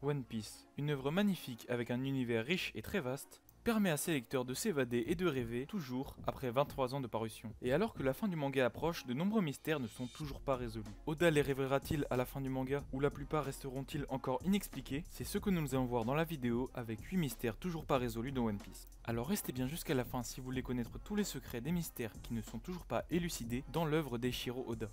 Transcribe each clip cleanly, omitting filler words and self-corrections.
One Piece, une œuvre magnifique avec un univers riche et très vaste, permet à ses lecteurs de s'évader et de rêver toujours après 23 ans de parution. Et alors que la fin du manga approche, de nombreux mystères ne sont toujours pas résolus. Oda les révélera-t-il à la fin du manga ou la plupart resteront-ils encore inexpliqués? C'est ce que nous allons voir dans la vidéo avec 8 mystères toujours pas résolus dans One Piece. Alors restez bien jusqu'à la fin si vous voulez connaître tous les secrets des mystères qui ne sont toujours pas élucidés dans l'œuvre d'Eiichiro Oda.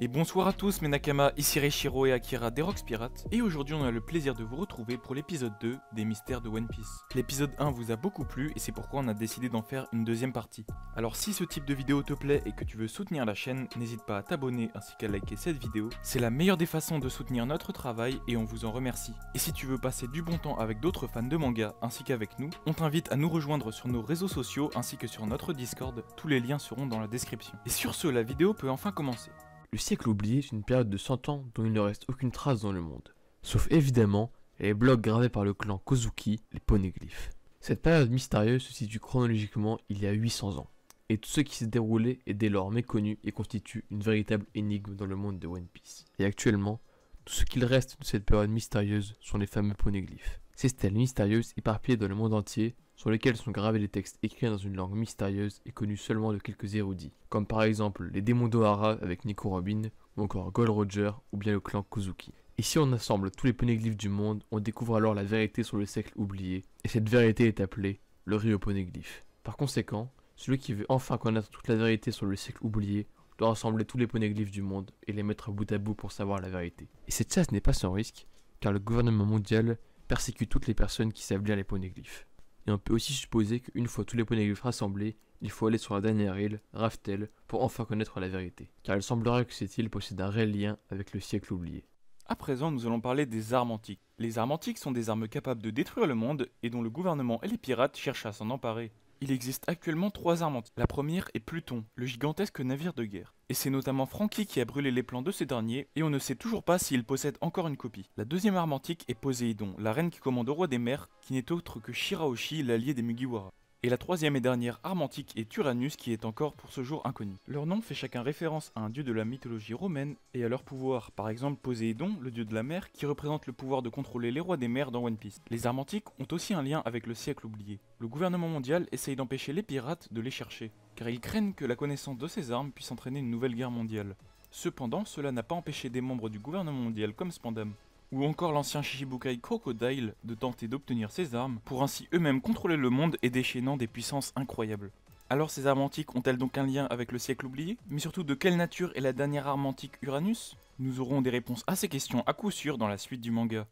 Et bonsoir à tous mes Nakama, ici Reichiro et Akira des Rocks Pirates, et aujourd'hui on a le plaisir de vous retrouver pour l'épisode 2 des mystères de One Piece. L'épisode 1 vous a beaucoup plu et c'est pourquoi on a décidé d'en faire une deuxième partie. Alors si ce type de vidéo te plaît et que tu veux soutenir la chaîne, n'hésite pas à t'abonner ainsi qu'à liker cette vidéo, c'est la meilleure des façons de soutenir notre travail et on vous en remercie. Et si tu veux passer du bon temps avec d'autres fans de manga ainsi qu'avec nous, on t'invite à nous rejoindre sur nos réseaux sociaux ainsi que sur notre Discord, tous les liens seront dans la description. Et sur ce, la vidéo peut enfin commencer. Le siècle oublié est une période de 100 ans dont il ne reste aucune trace dans le monde, sauf évidemment les blocs gravés par le clan Kozuki, les poneglyphes. Cette période mystérieuse se situe chronologiquement il y a 800 ans, et tout ce qui s'est déroulé est dès lors méconnu et constitue une véritable énigme dans le monde de One Piece. Et actuellement, tout ce qu'il reste de cette période mystérieuse sont les fameux poneglyphes. Ces stèles mystérieuses éparpillées dans le monde entier, sur lesquels sont gravés des textes écrits dans une langue mystérieuse et connue seulement de quelques érudits, comme par exemple les démons d'Ohara avec Nico Robin, ou encore Gold Roger, ou bien le clan Kozuki. Et si on assemble tous les poneglyphes du monde, on découvre alors la vérité sur le siècle oublié, et cette vérité est appelée le Rio Poneglyph. Par conséquent, celui qui veut enfin connaître toute la vérité sur le siècle oublié, doit rassembler tous les poneglyphes du monde et les mettre bout à bout pour savoir la vérité. Et cette chasse n'est pas sans risque, car le gouvernement mondial persécute toutes les personnes qui savent lire les poneglyphes. Et on peut aussi supposer qu'une fois tous les poneglyphes rassemblés, il faut aller sur la dernière île, Raftel, pour enfin connaître la vérité, car il semblerait que cette île possède un réel lien avec le siècle oublié. À présent, nous allons parler des armes antiques. Les armes antiques sont des armes capables de détruire le monde et dont le gouvernement et les pirates cherchent à s'en emparer. Il existe actuellement 3 armes antiques. La première est Pluton, le gigantesque navire de guerre. Et c'est notamment Franky qui a brûlé les plans de ce dernier, et on ne sait toujours pas s'il possède encore une copie. La deuxième arme antique est Poséidon, la reine qui commande au roi des mers, qui n'est autre que Shirahoshi, l'allié des Mugiwara. Et la troisième et dernière arme antique est Uranus qui est encore pour ce jour inconnu. Leur nom fait chacun référence à un dieu de la mythologie romaine et à leur pouvoir, par exemple Poséidon, le dieu de la mer, qui représente le pouvoir de contrôler les rois des mers dans One Piece. Les armes antiques ont aussi un lien avec le siècle oublié. Le gouvernement mondial essaye d'empêcher les pirates de les chercher, car ils craignent que la connaissance de ces armes puisse entraîner une nouvelle guerre mondiale. Cependant, cela n'a pas empêché des membres du gouvernement mondial comme Spandam, ou encore l'ancien Shichibukai Crocodile de tenter d'obtenir ces armes pour ainsi eux-mêmes contrôler le monde et déchaînant des puissances incroyables. Alors ces armes antiques ont-elles donc un lien avec le siècle oublié? Mais surtout de quelle nature est la dernière arme antique Uranus? Nous aurons des réponses à ces questions à coup sûr dans la suite du manga.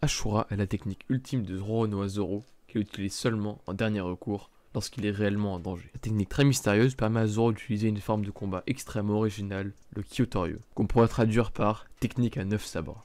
Ashura est la technique ultime de Zoro Zoro, qu'il utilise seulement en dernier recours lorsqu'il est réellement en danger. Cette technique très mystérieuse permet à Zoro d'utiliser une forme de combat extrêmement originale, le Kyotoryu, qu'on pourrait traduire par technique à 9 sabres.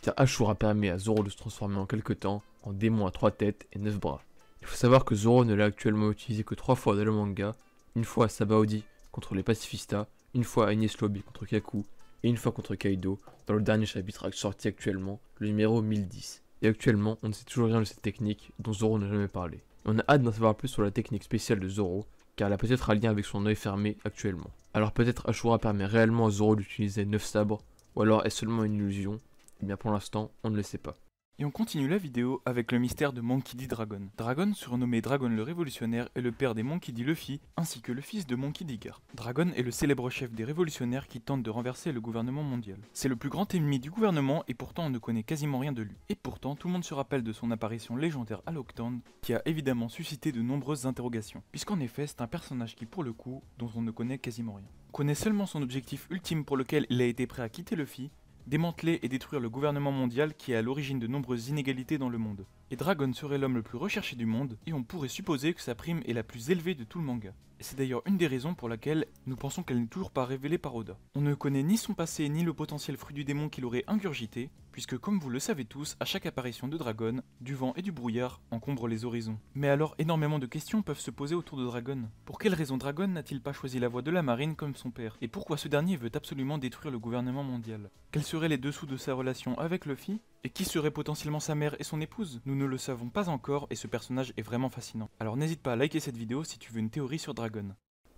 Car Ashura permet à Zoro de se transformer en quelque temps en démon à 3 têtes et 9 bras. Il faut savoir que Zoro ne l'a actuellement utilisé que 3 fois dans le manga, une fois à Sabaody contre les pacifistas, une fois à Enies Lobby contre Kaku, et une fois contre Kaido dans le dernier chapitre sorti actuellement, le numéro 1010. Et actuellement, on ne sait toujours rien de cette technique dont Zoro n'a jamais parlé. On a hâte d'en savoir plus sur la technique spéciale de Zoro, car elle a peut-être un lien avec son œil fermé actuellement. Alors peut-être Ashura permet réellement à Zoro d'utiliser 9 sabres, ou alors est-ce seulement une illusion? Eh bien pour l'instant, on ne le sait pas. Et on continue la vidéo avec le mystère de Monkey D. Dragon. Dragon, surnommé Dragon le Révolutionnaire, est le père des Monkey D. Luffy, ainsi que le fils de Monkey D. Garp. Dragon est le célèbre chef des révolutionnaires qui tente de renverser le gouvernement mondial. C'est le plus grand ennemi du gouvernement et pourtant on ne connaît quasiment rien de lui. Et pourtant, tout le monde se rappelle de son apparition légendaire à Lockdown, qui a évidemment suscité de nombreuses interrogations. Puisqu'en effet, c'est un personnage qui, pour le coup, dont on ne connaît quasiment rien. On connaît seulement son objectif ultime pour lequel il a été prêt à quitter Luffy, démanteler et détruire le gouvernement mondial qui est à l'origine de nombreuses inégalités dans le monde. Et Dragon serait l'homme le plus recherché du monde, et on pourrait supposer que sa prime est la plus élevée de tout le manga. Et c'est d'ailleurs une des raisons pour laquelle nous pensons qu'elle n'est toujours pas révélée par Oda. On ne connaît ni son passé ni le potentiel fruit du démon qu'il aurait ingurgité, puisque comme vous le savez tous, à chaque apparition de Dragon, du vent et du brouillard encombrent les horizons. Mais alors énormément de questions peuvent se poser autour de Dragon. Pour quelle raison Dragon n'a-t-il pas choisi la voie de la marine comme son père? Et pourquoi ce dernier veut absolument détruire le gouvernement mondial? Quels seraient les dessous de sa relation avec Luffy? Et qui serait potentiellement sa mère et son épouse? Nous ne le savons pas encore et ce personnage est vraiment fascinant. Alors n'hésite pas à liker cette vidéo si tu veux une théorie sur Dragon.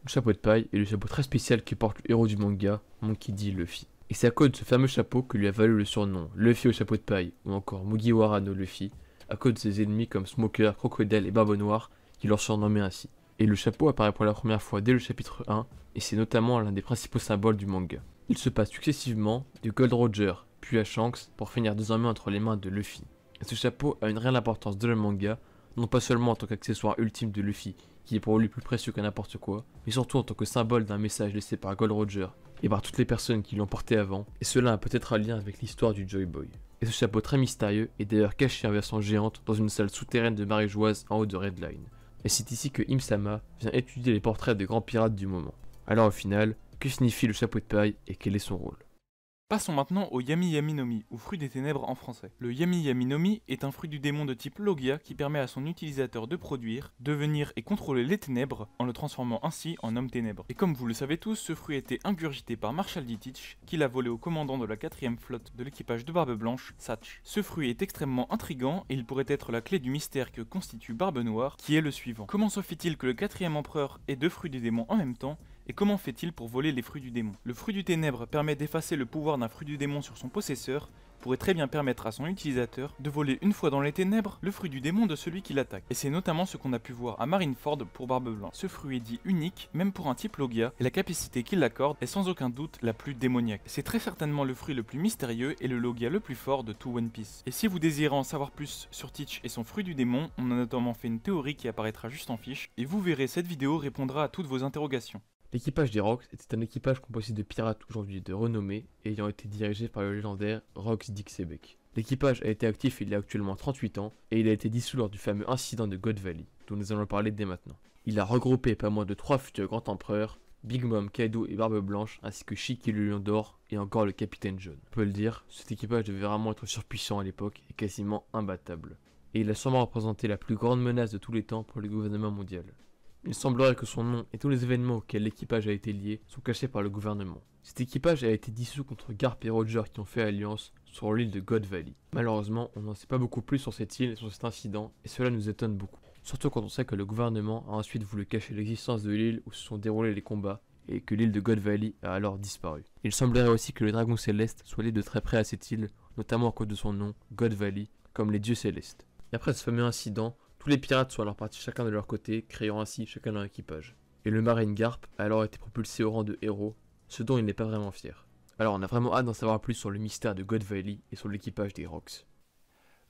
Le chapeau de paille est le chapeau très spécial que porte le héros du manga, Monkey D. Luffy. Et c'est à cause de ce fameux chapeau que lui a valu le surnom Luffy au chapeau de paille ou encore Mugiwara no Luffy, à cause de ses ennemis comme Smoker, Crocodile et Barbe Noire qui leur surnommaient ainsi. Et le chapeau apparaît pour la première fois dès le chapitre 1 et c'est notamment l'un des principaux symboles du manga. Il se passe successivement de Gold Roger puis à Shanks pour finir désormais entre les mains de Luffy. Et ce chapeau a une réelle importance dans le manga, non pas seulement en tant qu'accessoire ultime de Luffy, qui est pour lui plus précieux que n'importe quoi, mais surtout en tant que symbole d'un message laissé par Gold Roger et par toutes les personnes qui l'ont porté avant, et cela a peut-être un lien avec l'histoire du Joy Boy. Et ce chapeau très mystérieux est d'ailleurs caché en version géante dans une salle souterraine de marégeoise en haut de Red Line. Et c'est ici que Im-sama vient étudier les portraits des grands pirates du moment. Alors au final, que signifie le chapeau de paille et quel est son rôle? Passons maintenant au Yami Yami no Mi, ou fruit des ténèbres en français. Le Yami Yami no Mi est un fruit du démon de type Logia qui permet à son utilisateur de produire, devenir et contrôler les ténèbres en le transformant ainsi en homme ténèbres. Et comme vous le savez tous, ce fruit a été ingurgité par Marshal D. Teach, qui l'a volé au commandant de la 4ème flotte de l'équipage de Barbe Blanche, Satch. Ce fruit est extrêmement intriguant et il pourrait être la clé du mystère que constitue Barbe Noire, qui est le suivant. Comment se fait-il que le 4ème empereur ait deux fruits du démon en même temps? Et comment fait-il pour voler les fruits du démon? Le fruit du ténèbre permet d'effacer le pouvoir d'un fruit du démon sur son possesseur, pourrait très bien permettre à son utilisateur de voler une fois dans les ténèbres le fruit du démon de celui qui l'attaque. Et c'est notamment ce qu'on a pu voir à Marineford pour Barbe Blanche. Ce fruit est dit unique, même pour un type Logia, et la capacité qu'il accorde est sans aucun doute la plus démoniaque. C'est très certainement le fruit le plus mystérieux et le Logia le plus fort de tout One Piece. Et si vous désirez en savoir plus sur Teach et son fruit du démon, on a notamment fait une théorie qui apparaîtra juste en fiche, et vous verrez cette vidéo répondra à toutes vos interrogations. L'équipage des Rocks était un équipage composé de pirates aujourd'hui de renommée et ayant été dirigé par le légendaire Rox Dixebeck. L'équipage a été actif il y a actuellement 38 ans et il a été dissous lors du fameux incident de God Valley, dont nous allons parler dès maintenant. Il a regroupé pas moins de 3 futurs grands empereurs, Big Mom, Kaido et Barbe Blanche, ainsi que Shiki le Lion d'Or et encore le Capitaine John. On peut le dire, cet équipage devait vraiment être surpuissant à l'époque et quasiment imbattable. Et il a sûrement représenté la plus grande menace de tous les temps pour le gouvernement mondial. Il semblerait que son nom et tous les événements auxquels l'équipage a été lié sont cachés par le gouvernement. Cet équipage a été dissous contre Garp et Roger qui ont fait alliance sur l'île de God Valley. Malheureusement, on n'en sait pas beaucoup plus sur cette île et sur cet incident, et cela nous étonne beaucoup. Surtout quand on sait que le gouvernement a ensuite voulu cacher l'existence de l'île où se sont déroulés les combats, et que l'île de God Valley a alors disparu. Il semblerait aussi que le dragon céleste soit lié de très près à cette île, notamment à cause de son nom, God Valley, comme les dieux célestes. Et après ce fameux incident, tous les pirates sont alors partis chacun de leur côté, créant ainsi chacun leur équipage. Et le Marine Garp a alors été propulsé au rang de héros, ce dont il n'est pas vraiment fier. Alors on a vraiment hâte d'en savoir plus sur le mystère de God Valley et sur l'équipage des Rocks.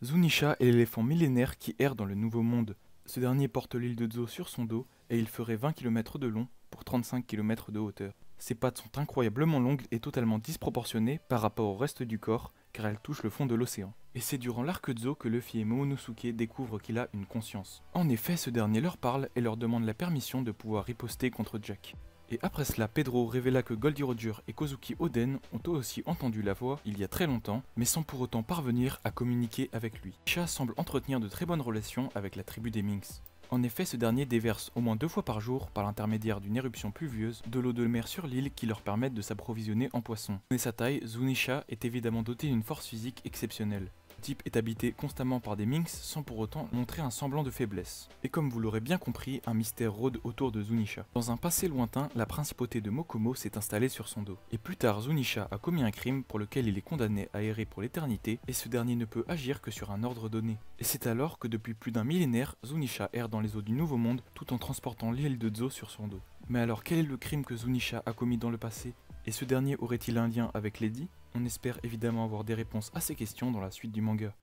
Zunisha est l'éléphant millénaire qui erre dans le Nouveau Monde. Ce dernier porte l'île de Zo sur son dos et il ferait 20 km de long pour 35 km de hauteur. Ses pattes sont incroyablement longues et totalement disproportionnées par rapport au reste du corps car elles touchent le fond de l'océan. Et c'est durant l'arc de Zo que Luffy et Momonosuke découvrent qu'il a une conscience. En effet, ce dernier leur parle et leur demande la permission de pouvoir riposter contre Jack. Et après cela, Pedro révéla que Goldie Roger et Kozuki Oden ont eux aussi entendu la voix il y a très longtemps, mais sans pour autant parvenir à communiquer avec lui. Sha semble entretenir de très bonnes relations avec la tribu des Minks. En effet, ce dernier déverse au moins 2 fois par jour, par l'intermédiaire d'une éruption pluvieuse, de l'eau de mer sur l'île qui leur permettent de s'approvisionner en poissons. Mais sa taille, Zunisha est évidemment doté d'une force physique exceptionnelle. Le type est habité constamment par des Minks sans pour autant montrer un semblant de faiblesse. Et comme vous l'aurez bien compris, un mystère rôde autour de Zunisha. Dans un passé lointain, la principauté de Mokomo s'est installée sur son dos. Et plus tard, Zunisha a commis un crime pour lequel il est condamné à errer pour l'éternité, et ce dernier ne peut agir que sur un ordre donné. Et c'est alors que depuis plus d'un millénaire, Zunisha erre dans les eaux du Nouveau Monde tout en transportant l'île de Zo sur son dos. Mais alors quel est le crime que Zunisha a commis dans le passé? Et ce dernier aurait-il un lien avec Lady? On espère évidemment avoir des réponses à ces questions dans la suite du manga.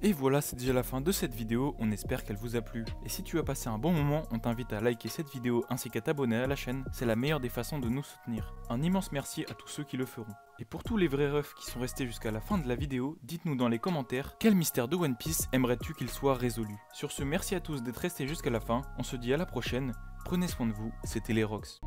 Et voilà, c'est déjà la fin de cette vidéo, on espère qu'elle vous a plu. Et si tu as passé un bon moment, on t'invite à liker cette vidéo ainsi qu'à t'abonner à la chaîne, c'est la meilleure des façons de nous soutenir. Un immense merci à tous ceux qui le feront. Et pour tous les vrais refs qui sont restés jusqu'à la fin de la vidéo, dites-nous dans les commentaires quel mystère de One Piece aimerais-tu qu'il soit résolu. Sur ce, merci à tous d'être restés jusqu'à la fin, on se dit à la prochaine, prenez soin de vous, c'était les Rocks.